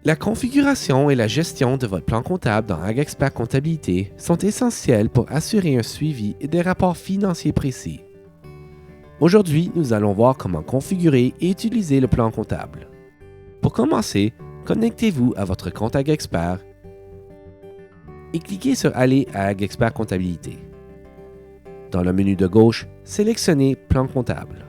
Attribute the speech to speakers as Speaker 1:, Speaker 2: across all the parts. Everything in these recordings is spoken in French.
Speaker 1: La configuration et la gestion de votre plan comptable dans AgExpert Comptabilité sont essentielles pour assurer un suivi et des rapports financiers précis. Aujourd'hui, nous allons voir comment configurer et utiliser le plan comptable. Pour commencer, connectez-vous à votre compte AgExpert et cliquez sur Aller à AgExpert Comptabilité. Dans le menu de gauche, sélectionnez Plan comptable.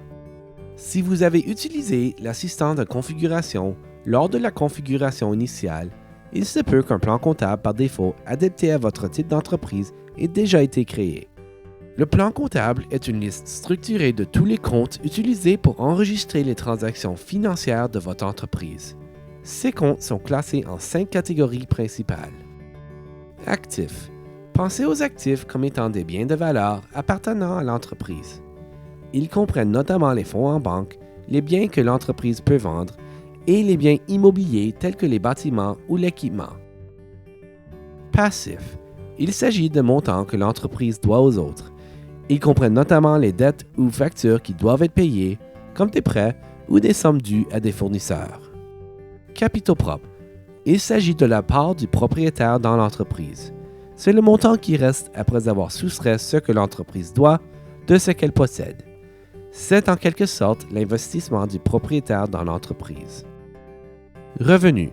Speaker 1: Si vous avez utilisé l'assistant de configuration lors de la configuration initiale, il se peut qu'un plan comptable par défaut adapté à votre type d'entreprise ait déjà été créé. Le plan comptable est une liste structurée de tous les comptes utilisés pour enregistrer les transactions financières de votre entreprise. Ces comptes sont classés en 5 catégories principales. Actifs. Pensez aux actifs comme étant des biens de valeur appartenant à l'entreprise. Ils comprennent notamment les fonds en banque, les biens que l'entreprise peut vendre et les biens immobiliers tels que les bâtiments ou l'équipement. Passifs. Il s'agit de montants que l'entreprise doit aux autres. Ils comprennent notamment les dettes ou factures qui doivent être payées, comme des prêts ou des sommes dues à des fournisseurs. Capitaux propres. Il s'agit de la part du propriétaire dans l'entreprise. C'est le montant qui reste après avoir soustrait ce que l'entreprise doit de ce qu'elle possède. C'est en quelque sorte l'investissement du propriétaire dans l'entreprise. Revenus.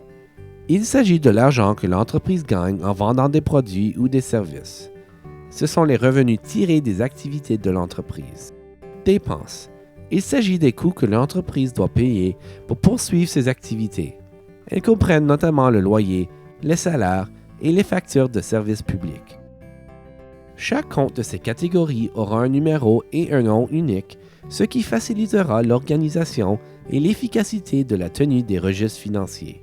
Speaker 1: Il s'agit de l'argent que l'entreprise gagne en vendant des produits ou des services. Ce sont les revenus tirés des activités de l'entreprise. Dépenses. Il s'agit des coûts que l'entreprise doit payer pour poursuivre ses activités. Elles comprennent notamment le loyer, les salaires et les factures de services publics. Chaque compte de ces catégories aura un numéro et un nom unique, ce qui facilitera l'organisation et l'efficacité de la tenue des registres financiers.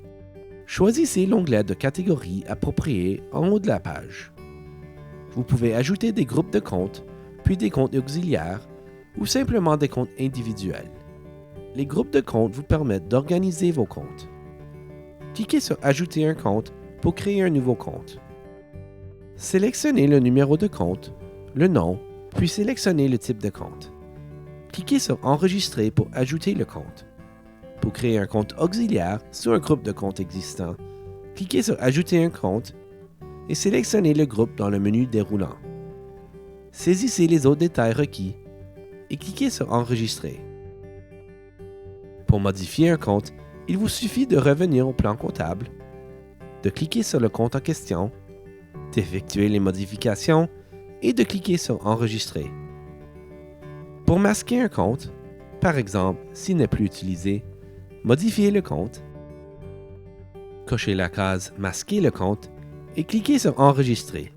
Speaker 1: Choisissez l'onglet de catégorie approprié en haut de la page. Vous pouvez ajouter des groupes de comptes, puis des comptes auxiliaires ou simplement des comptes individuels. Les groupes de comptes vous permettent d'organiser vos comptes. Cliquez sur Ajouter un compte pour créer un nouveau compte. Sélectionnez le numéro de compte, le nom, puis sélectionnez le type de compte. Cliquez sur Enregistrer pour ajouter le compte. Pour créer un compte auxiliaire sur un groupe de comptes existant, cliquez sur Ajouter un compte et sélectionnez le groupe dans le menu déroulant. Saisissez les autres détails requis et cliquez sur Enregistrer. Pour modifier un compte, il vous suffit de revenir au plan comptable, de cliquer sur le compte en question, d'effectuer les modifications et de cliquer sur Enregistrer. Pour masquer un compte, par exemple s'il n'est plus utilisé, modifiez le compte, cochez la case Masquer le compte et cliquez sur Enregistrer.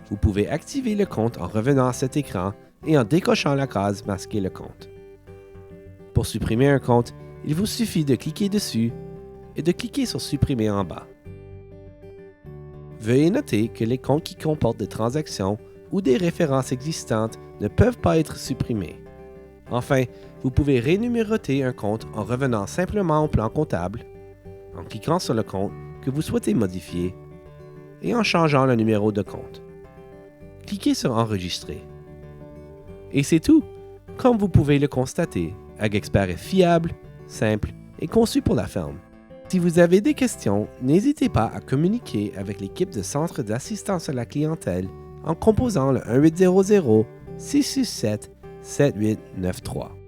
Speaker 1: Vous pouvez activer le compte en revenant à cet écran et en décochant la case Masquer le compte. Pour supprimer un compte, il vous suffit de cliquer dessus et de cliquer sur Supprimer en bas. Veuillez noter que les comptes qui comportent des transactions ou des références existantes ne peuvent pas être supprimés. Enfin, vous pouvez rénuméroter un compte en revenant simplement au plan comptable, en cliquant sur le compte que vous souhaitez modifier et en changeant le numéro de compte. Cliquez sur Enregistrer. Et c'est tout! Comme vous pouvez le constater, AgExpert est fiable, simple et conçu pour la ferme. Si vous avez des questions, n'hésitez pas à communiquer avec l'équipe de Centre d'assistance à la clientèle en composant le 1-800-667-7893.